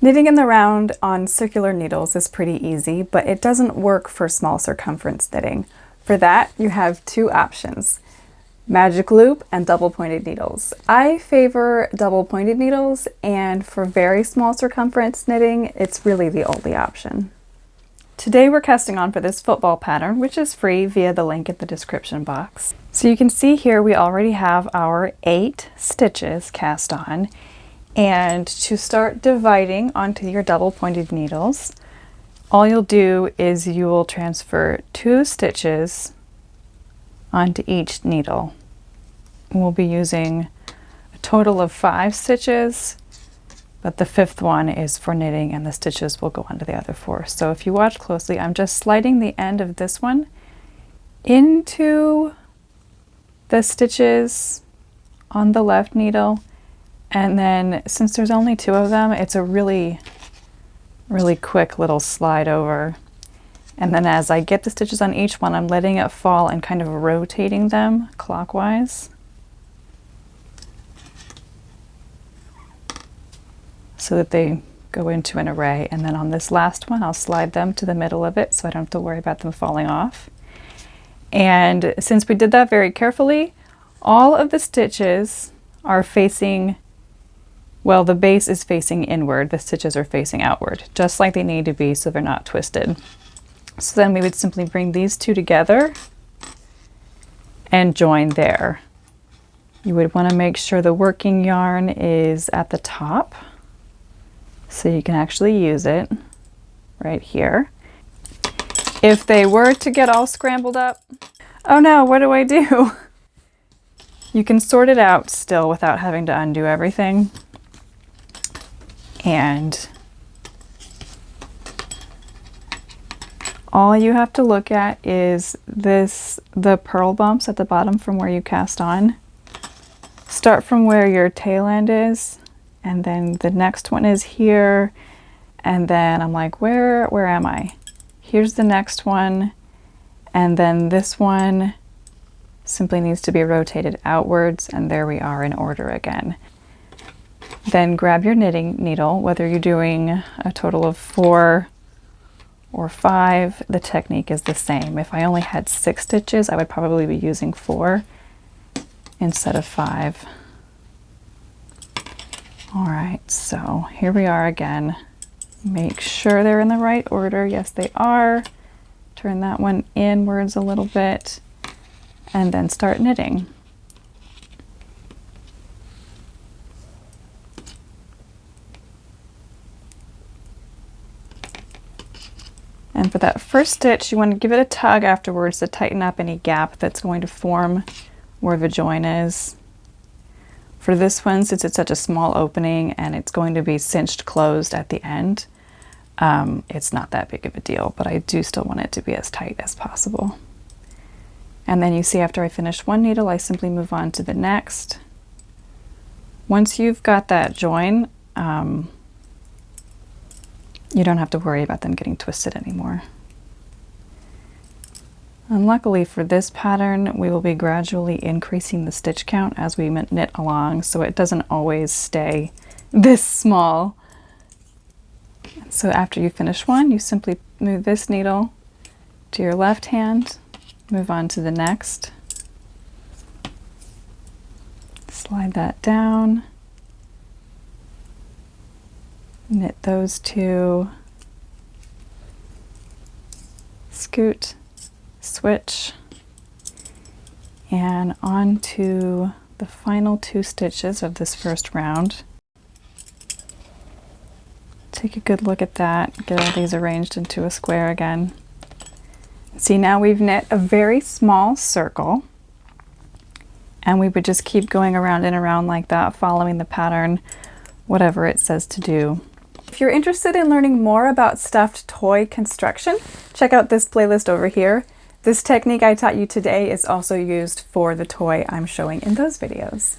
Knitting in the round on circular needles is pretty easy, but it doesn't work for small circumference knitting. For that, you have two options: magic loop and double pointed needles. I favor double pointed needles, and for very small circumference knitting, it's really the only option. Today we're casting on for this football pattern, which is free via the link in the description box. So you can see here we already have our 8 stitches cast on. And to start dividing onto your double pointed needles, all you'll do is you will transfer 2 stitches onto each needle. We'll be using a total of 5 stitches, but the 5th one is for knitting and the stitches will go onto the other 4. So if you watch closely, I'm just sliding the end of this one into the stitches on the left needle. And then since there's only 2 of them, it's a really quick little slide over. And then as I get the stitches on each one, I'm letting it fall and kind of rotating them clockwise, so that they go into an array. And then on this last one, I'll slide them to the middle of it so I don't have to worry about them falling off. And since we did that very carefully, all of the stitches are facing, well, the base is facing inward, the stitches are facing outward, just like they need to be so they're not twisted. So then we would simply bring these 2 together and join there. You would want to make sure the working yarn is at the top so you can actually use it right here. If they were to get all scrambled up, oh no, what do I do? You can sort it out still without having to undo everything. And all you have to look at is the purl bumps at the bottom from where you cast on. Start from where your tail end is, and then the next one is here, and then I'm like, where am I? Here's the next one, and then this one simply needs to be rotated outwards, and there we are in order again. Then grab your knitting needle, whether you're doing a total of 4 or 5, the technique is the same. If I only had 6 stitches, I would probably be using 4 instead of 5. All right, so here we are again. Make sure they're in the right order. Yes, they are. Turn that one inwards a little bit, and then start knitting. And for that first stitch, you want to give it a tug afterwards to tighten up any gap that's going to form where the join is. For this one, since it's such a small opening and it's going to be cinched closed at the end, it's not that big of a deal, but I do still want it to be as tight as possible. And then you see after I finish one needle, I simply move on to the next. Once you've got that join, you don't have to worry about them getting twisted anymore. And luckily for this pattern, we will be gradually increasing the stitch count as we knit along, so it doesn't always stay this small. So after you finish one, you simply move this needle to your left hand, move on to the next, slide that down, knit those 2, scoot, switch, and on to the final 2 stitches of this first round. Take a good look at that, get all these arranged into a square again. See, now we've knit a very small circle, and we would just keep going around and around like that, following the pattern, whatever it says to do. If you're interested in learning more about stuffed toy construction, check out this playlist over here. This technique I taught you today is also used for the toy I'm showing in those videos.